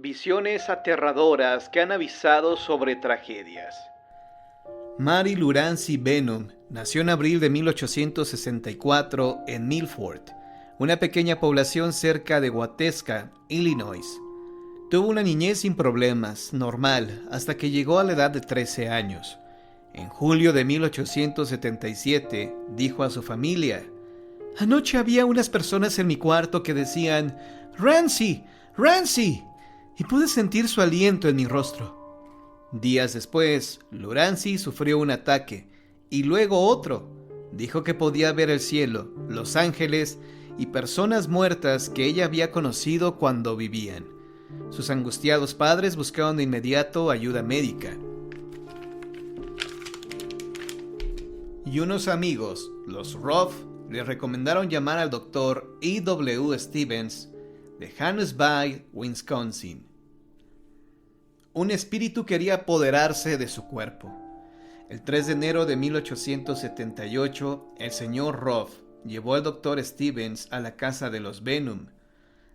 Visiones aterradoras que han avisado sobre tragedias. Mary Lurancy Benham nació en abril de 1864 en Milford, una pequeña población cerca de Wateska, Illinois. Tuvo una niñez sin problemas, normal, hasta que llegó a la edad de 13 años. En julio de 1877 dijo a su familia: «Anoche había unas personas en mi cuarto que decían "Rancy, Rancy", y pude sentir su aliento en mi rostro». Días después, Lurancy sufrió un ataque, y luego otro. Dijo que podía ver el cielo, los ángeles y personas muertas que ella había conocido cuando vivían. Sus angustiados padres buscaron de inmediato ayuda médica. Y unos amigos, los Ruff, le recomendaron llamar al doctor E.W. Stevens de Huntsville, Wisconsin. Un espíritu quería apoderarse de su cuerpo. El 3 de enero de 1878, el señor Ruff llevó al doctor Stevens a la casa de los Benham.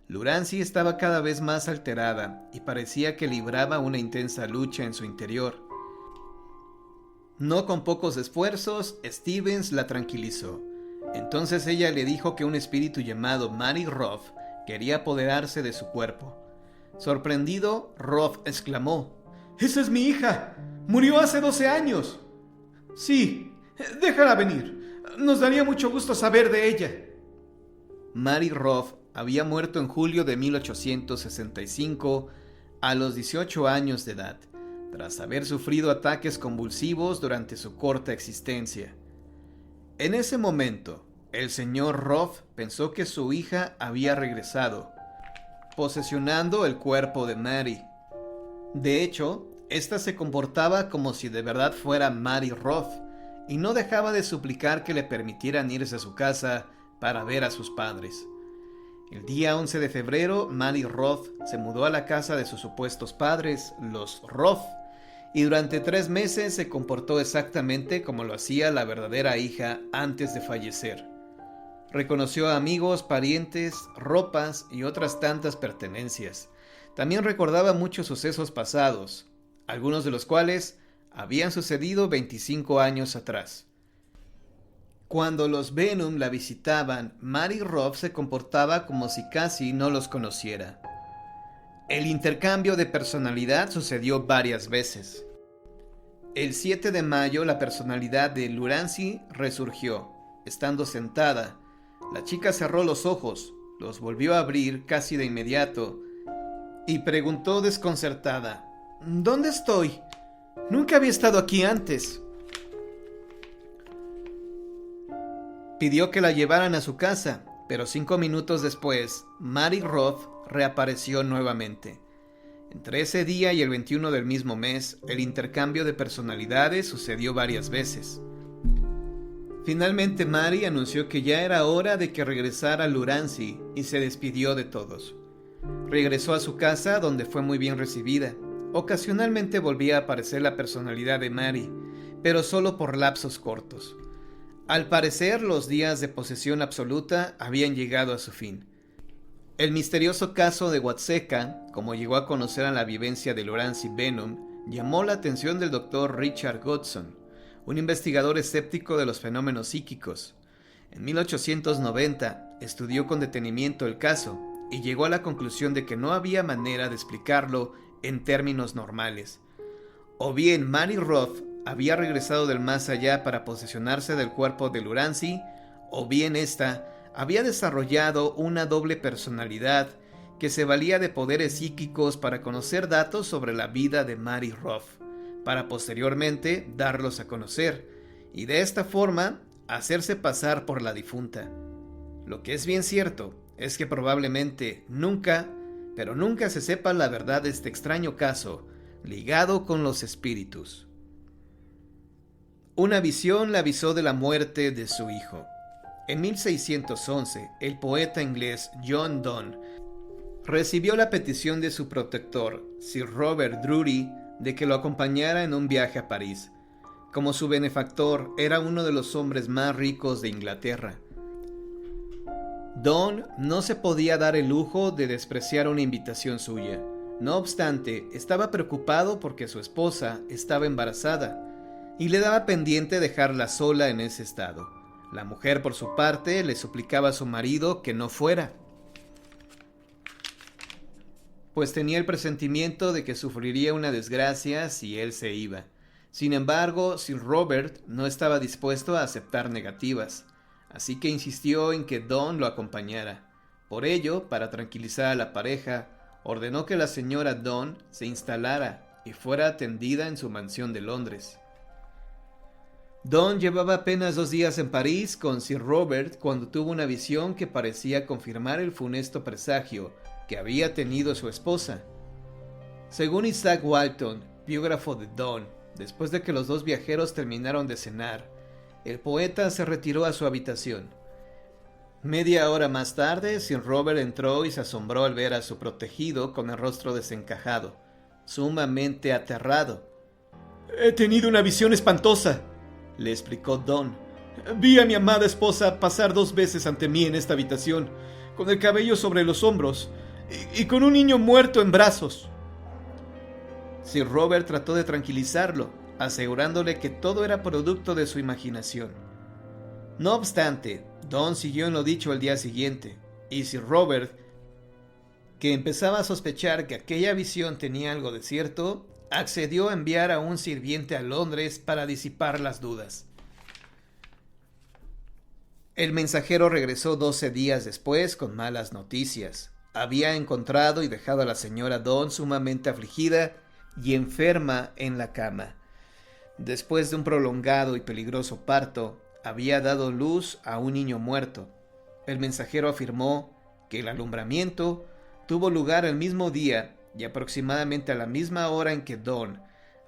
Lurancy estaba cada vez más alterada y parecía que libraba una intensa lucha en su interior. No con pocos esfuerzos, Stevens la tranquilizó. Entonces ella le dijo que un espíritu llamado Mary Ruff quería apoderarse de su cuerpo. Sorprendido, Ruff exclamó: «¡Esa es mi hija! ¡Murió hace 12 años!» «Sí, déjala venir. Nos daría mucho gusto saber de ella». Mary Ruff había muerto en julio de 1865 a los 18 años de edad, tras haber sufrido ataques convulsivos durante su corta existencia. En ese momento, el señor Ruff pensó que su hija había regresado, posesionando el cuerpo de Mary. De hecho, ésta se comportaba como si de verdad fuera Mary Ruff y no dejaba de suplicar que le permitieran irse a su casa para ver a sus padres. El día 11 de febrero, Mary Ruff se mudó a la casa de sus supuestos padres, los Ruff, y durante 3 meses se comportó exactamente como lo hacía la verdadera hija antes de fallecer. Reconoció a amigos, parientes, ropas y otras tantas pertenencias. También recordaba muchos sucesos pasados, algunos de los cuales habían sucedido 25 años atrás. Cuando los Benham la visitaban, Mary Ruff se comportaba como si casi no los conociera. El intercambio de personalidad sucedió varias veces. El 7 de mayo la personalidad de Lurancy resurgió. Estando sentada, la chica cerró los ojos, los volvió a abrir casi de inmediato y preguntó desconcertada: «¿Dónde estoy? Nunca había estado aquí antes». Pidió que la llevaran a su casa, pero 5 minutos después, Mary Ruff reapareció nuevamente. Entre ese día y el 21 del mismo mes, el intercambio de personalidades sucedió varias veces. Finalmente Mary anunció que ya era hora de que regresara Lurancy y se despidió de todos. Regresó a su casa, donde fue muy bien recibida. Ocasionalmente volvía a aparecer la personalidad de Mary, pero solo por lapsos cortos. Al parecer, los días de posesión absoluta habían llegado a su fin. El misterioso caso de Watseka, como llegó a conocer a la vivencia de Lurancy Benham, llamó la atención del Dr. Richard Godson, un investigador escéptico de los fenómenos psíquicos. En 1890 estudió con detenimiento el caso y llegó a la conclusión de que no había manera de explicarlo en términos normales. O bien Mary Ruff había regresado del más allá para posesionarse del cuerpo de Lurancy, o bien ésta había desarrollado una doble personalidad que se valía de poderes psíquicos para conocer datos sobre la vida de Mary Ruff, para posteriormente darlos a conocer, y de esta forma hacerse pasar por la difunta. Lo que es bien cierto es que probablemente nunca, pero nunca se sepa la verdad de este extraño caso ligado con los espíritus. Una visión le avisó de la muerte de su hijo. En 1611, el poeta inglés John Donne recibió la petición de su protector, Sir Robert Drury, de que lo acompañara en un viaje a París. Como su benefactor, era uno de los hombres más ricos de Inglaterra. Donne no se podía dar el lujo de despreciar una invitación suya. No obstante, estaba preocupado porque su esposa estaba embarazada y le daba pendiente dejarla sola en ese estado. La mujer, por su parte, le suplicaba a su marido que no fuera, pues tenía el presentimiento de que sufriría una desgracia si él se iba. Sin embargo, Sir Robert no estaba dispuesto a aceptar negativas, así que insistió en que Don lo acompañara. Por ello, para tranquilizar a la pareja, ordenó que la señora Don se instalara y fuera atendida en su mansión de Londres. Don llevaba apenas 2 días en París con Sir Robert cuando tuvo una visión que parecía confirmar el funesto presagio que había tenido su esposa. Según Isaac Walton, biógrafo de Don, después de que los dos viajeros terminaron de cenar, el poeta se retiró a su habitación. Media hora más tarde, Sir Robert entró y se asombró al ver a su protegido con el rostro desencajado, sumamente aterrado. «He tenido una visión espantosa», le explicó Don. «Vi a mi amada esposa pasar 2 veces ante mí en esta habitación, con el cabello sobre los hombros y con un niño muerto en brazos». Sir Robert trató de tranquilizarlo, asegurándole que todo era producto de su imaginación. No obstante, Don siguió en lo dicho al día siguiente, y Sir Robert, que empezaba a sospechar que aquella visión tenía algo de cierto, accedió a enviar a un sirviente a Londres para disipar las dudas. El mensajero regresó 12 días después con malas noticias. Había encontrado y dejado a la señora Don sumamente afligida y enferma en la cama. Después de un prolongado y peligroso parto, había dado luz a un niño muerto. El mensajero afirmó que el alumbramiento tuvo lugar el mismo día y aproximadamente a la misma hora en que Don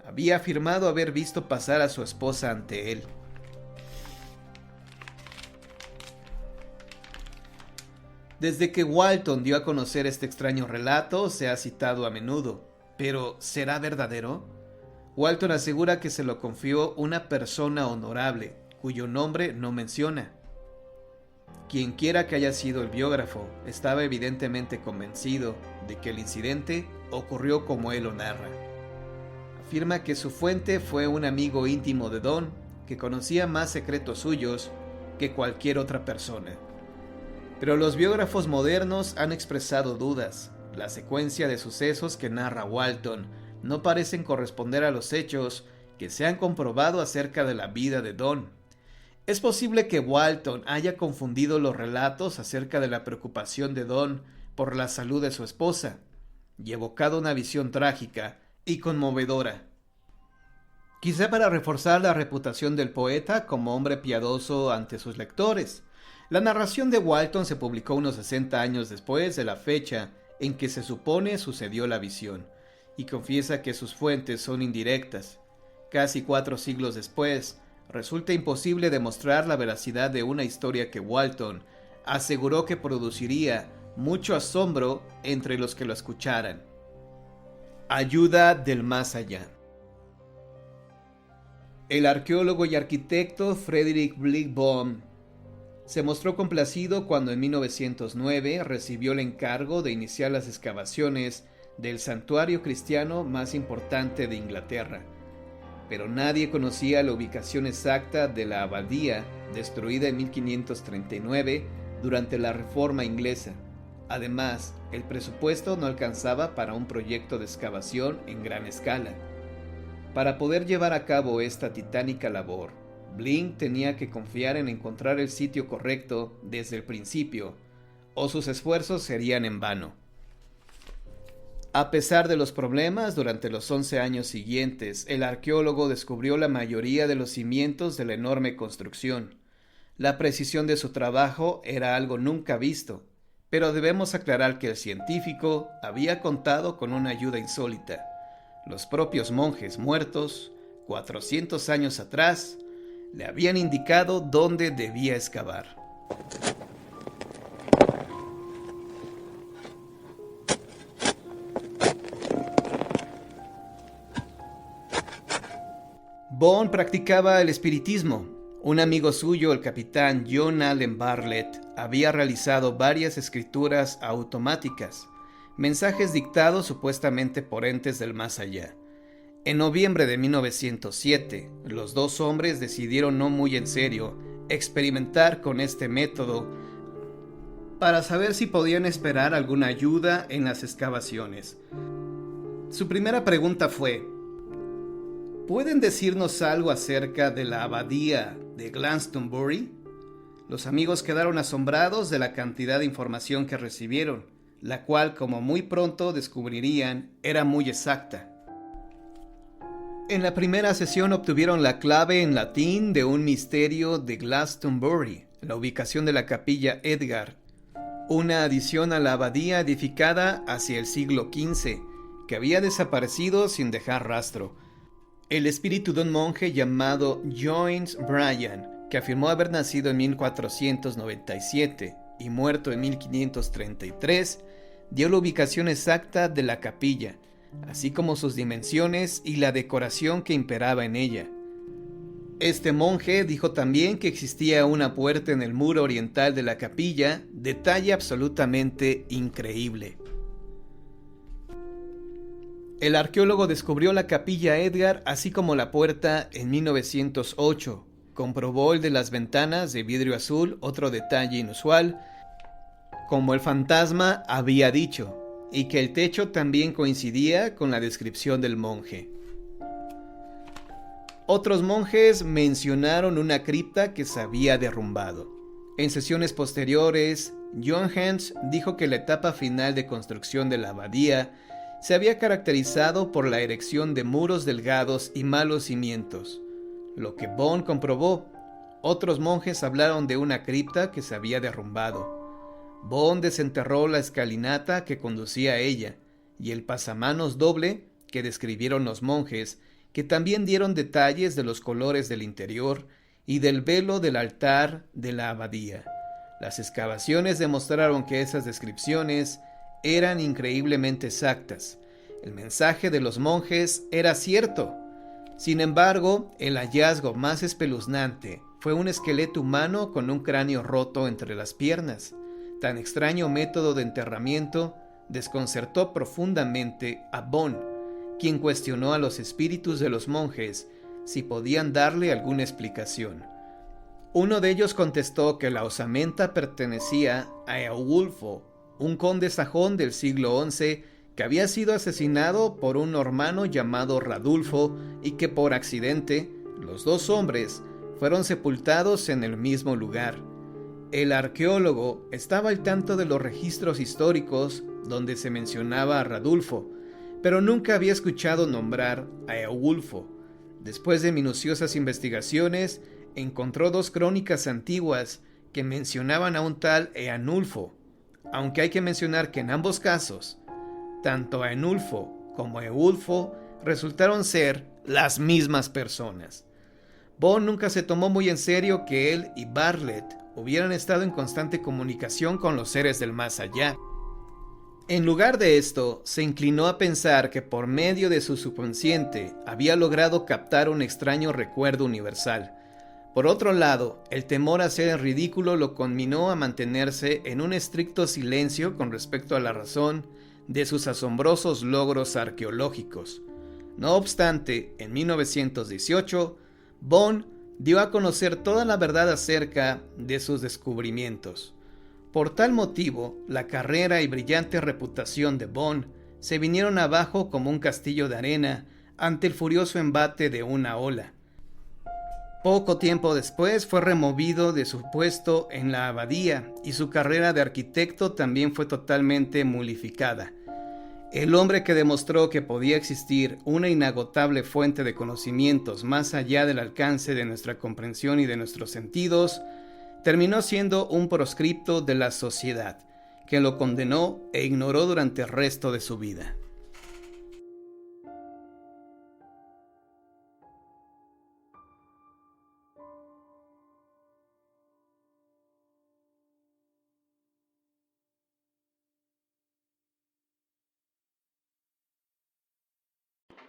había afirmado haber visto pasar a su esposa ante él. Desde que Walton dio a conocer este extraño relato, se ha citado a menudo. ¿Pero será verdadero? Walton asegura que se lo confió una persona honorable, cuyo nombre no menciona. Quienquiera que haya sido el biógrafo, estaba evidentemente convencido de que el incidente ocurrió como él lo narra. Afirma que su fuente fue un amigo íntimo de Don, que conocía más secretos suyos que cualquier otra persona. Pero los biógrafos modernos han expresado dudas. La secuencia de sucesos que narra Walton no parecen corresponder a los hechos que se han comprobado acerca de la vida de Don. Es posible que Walton haya confundido los relatos acerca de la preocupación de Don por la salud de su esposa y evocado una visión trágica y conmovedora. Quizá para reforzar la reputación del poeta como hombre piadoso ante sus lectores. La narración de Walton se publicó unos 60 años después de la fecha en que se supone sucedió la visión, y confiesa que sus fuentes son indirectas. Casi 4 siglos después, resulta imposible demostrar la veracidad de una historia que Walton aseguró que produciría mucho asombro entre los que lo escucharan. Ayuda del más allá. El arqueólogo y arquitecto Frederick Blickbaum se mostró complacido cuando en 1909 recibió el encargo de iniciar las excavaciones del santuario cristiano más importante de Inglaterra. Pero nadie conocía la ubicación exacta de la abadía destruida en 1539 durante la Reforma inglesa. Además, el presupuesto no alcanzaba para un proyecto de excavación en gran escala. Para poder llevar a cabo esta titánica labor, Blink tenía que confiar en encontrar el sitio correcto desde el principio, o sus esfuerzos serían en vano. A pesar de los problemas, durante los 11 años siguientes, el arqueólogo descubrió la mayoría de los cimientos de la enorme construcción. La precisión de su trabajo era algo nunca visto, pero debemos aclarar que el científico había contado con una ayuda insólita. Los propios monjes muertos, 400 años atrás, le habían indicado dónde debía excavar. Bond practicaba el espiritismo. Un amigo suyo, el capitán John Allen Bartlett, había realizado varias escrituras automáticas, mensajes dictados supuestamente por entes del más allá. En noviembre de 1907, los dos hombres decidieron no muy en serio experimentar con este método para saber si podían esperar alguna ayuda en las excavaciones. Su primera pregunta fue: ¿pueden decirnos algo acerca de la abadía de Glastonbury? Los amigos quedaron asombrados de la cantidad de información que recibieron, la cual, como muy pronto descubrirían, era muy exacta. En la primera sesión obtuvieron la clave en latín de un misterio de Glastonbury, la ubicación de la capilla Edgar, una adición a la abadía edificada hacia el siglo XV, que había desaparecido sin dejar rastro. El espíritu de un monje llamado Joyce Bryan, que afirmó haber nacido en 1497 y muerto en 1533, dio la ubicación exacta de la capilla, así como sus dimensiones y la decoración que imperaba en ella. Este monje dijo también que existía una puerta en el muro oriental de la capilla, detalle absolutamente increíble. El arqueólogo descubrió la capilla Edgar, así como la puerta, en 1908. Comprobó el de las ventanas de vidrio azul, otro detalle inusual, como el fantasma había dicho, y que el techo también coincidía con la descripción del monje. Otros monjes mencionaron una cripta que se había derrumbado. En sesiones posteriores, John Hens dijo que la etapa final de construcción de la abadía se había caracterizado por la erección de muros delgados y malos cimientos, lo que Bond comprobó. Otros monjes hablaron de una cripta que se había derrumbado. Bond desenterró la escalinata que conducía a ella y el pasamanos doble que describieron los monjes, que también dieron detalles de los colores del interior y del velo del altar de la abadía. Las excavaciones demostraron que esas descripciones eran increíblemente exactas. El mensaje de los monjes era cierto. Sin embargo, el hallazgo más espeluznante fue un esqueleto humano con un cráneo roto entre las piernas. Tan extraño método de enterramiento desconcertó profundamente a Bond, quien cuestionó a los espíritus de los monjes si podían darle alguna explicación. Uno de ellos contestó que la osamenta pertenecía a Eulfo, un conde sajón del siglo XI que había sido asesinado por un normanno llamado Radulfo y que por accidente los dos hombres fueron sepultados en el mismo lugar. El arqueólogo estaba al tanto de los registros históricos donde se mencionaba a Radulfo, pero nunca había escuchado nombrar a Eulfo. Después de minuciosas investigaciones, encontró dos crónicas antiguas que mencionaban a un tal Eanulfo, aunque hay que mencionar que en ambos casos, tanto Eanulfo como Eulfo resultaron ser las mismas personas. Bond nunca se tomó muy en serio que él y Bartlett hubieran estado en constante comunicación con los seres del más allá. En lugar de esto, se inclinó a pensar que por medio de su subconsciente había logrado captar un extraño recuerdo universal. Por otro lado, el temor a hacer el ridículo lo conminó a mantenerse en un estricto silencio con respecto a la razón de sus asombrosos logros arqueológicos. No obstante, en 1918, Bond dio a conocer toda la verdad acerca de sus descubrimientos. Por tal motivo, la carrera y brillante reputación de Bond se vinieron abajo como un castillo de arena ante el furioso embate de una ola. Poco tiempo después fue removido de su puesto en la abadía y su carrera de arquitecto también fue totalmente nulificada. El hombre que demostró que podía existir una inagotable fuente de conocimientos más allá del alcance de nuestra comprensión y de nuestros sentidos, terminó siendo un proscripto de la sociedad, que lo condenó e ignoró durante el resto de su vida.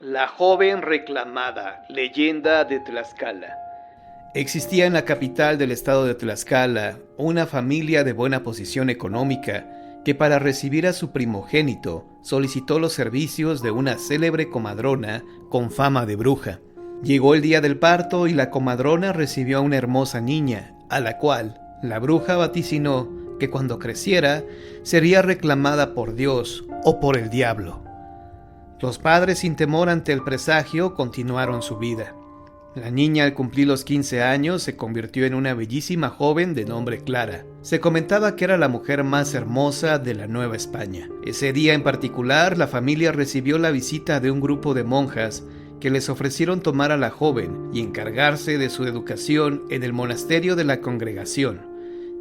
La joven reclamada, leyenda de Tlaxcala. Existía en la capital del estado de Tlaxcala una familia de buena posición económica que para recibir a su primogénito solicitó los servicios de una célebre comadrona con fama de bruja. Llegó el día del parto y la comadrona recibió a una hermosa niña, a la cual la bruja vaticinó que cuando creciera sería reclamada por Dios o por el diablo. Los padres, sin temor ante el presagio, continuaron su vida. La niña, al cumplir los 15 años, se convirtió en una bellísima joven de nombre Clara. Se comentaba que era la mujer más hermosa de la Nueva España. Ese día en particular, la familia recibió la visita de un grupo de monjas que les ofrecieron tomar a la joven y encargarse de su educación en el monasterio de la congregación,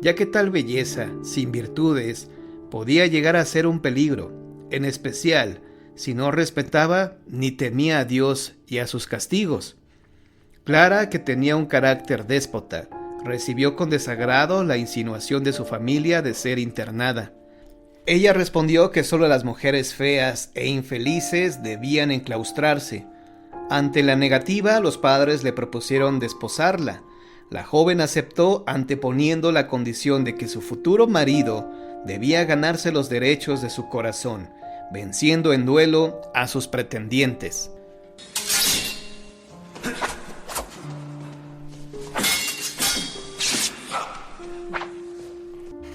ya que tal belleza, sin virtudes, podía llegar a ser un peligro, en especial si no respetaba ni temía a Dios y a sus castigos. Clara, que tenía un carácter déspota, recibió con desagrado la insinuación de su familia de ser internada. Ella respondió que solo las mujeres feas e infelices debían enclaustrarse. Ante la negativa, los padres le propusieron desposarla. La joven aceptó, anteponiendo la condición de que su futuro marido debía ganarse los derechos de su corazón, venciendo en duelo a sus pretendientes.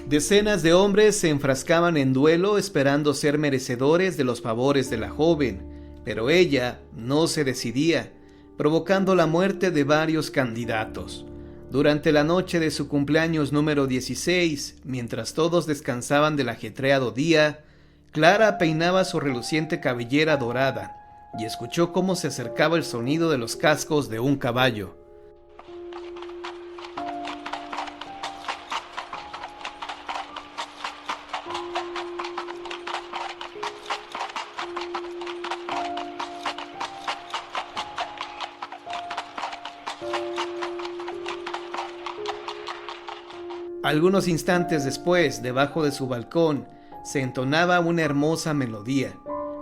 Decenas de hombres se enfrascaban en duelo esperando ser merecedores de los favores de la joven, pero ella no se decidía, provocando la muerte de varios candidatos. Durante la noche de su cumpleaños número 16, mientras todos descansaban del ajetreado día, Clara peinaba su reluciente cabellera dorada y escuchó cómo se acercaba el sonido de los cascos de un caballo. Algunos instantes después, debajo de su balcón, se entonaba una hermosa melodía.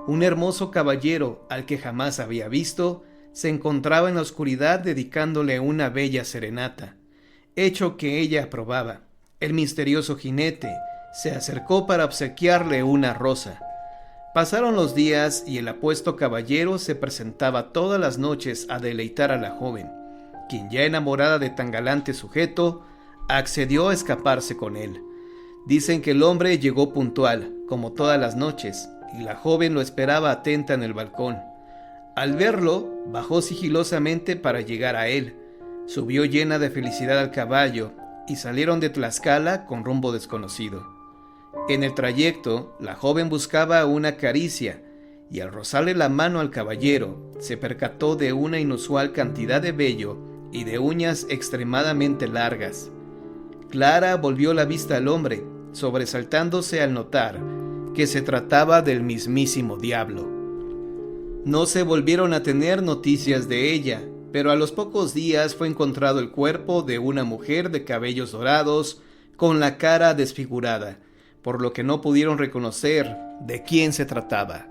Un hermoso caballero, al que jamás había visto, se encontraba en la oscuridad dedicándole una bella serenata, hecho que ella aprobaba. El misterioso jinete se acercó para obsequiarle una rosa. Pasaron los días y el apuesto caballero se presentaba todas las noches a deleitar a la joven, quien, ya enamorada de tan galante sujeto, accedió a escaparse con él. Dicen que el hombre llegó puntual, como todas las noches, y la joven lo esperaba atenta en el balcón. Al verlo, bajó sigilosamente para llegar a él. Subió llena de felicidad al caballo y salieron de Tlaxcala con rumbo desconocido. En el trayecto, la joven buscaba una caricia y al rozarle la mano al caballero, se percató de una inusual cantidad de vello y de uñas extremadamente largas. Clara volvió la vista al hombre, sobresaltándose al notar que se trataba del mismísimo diablo. No se volvieron a tener noticias de ella, pero a los pocos días fue encontrado el cuerpo de una mujer de cabellos dorados, con la cara desfigurada, por lo que no pudieron reconocer de quién se trataba.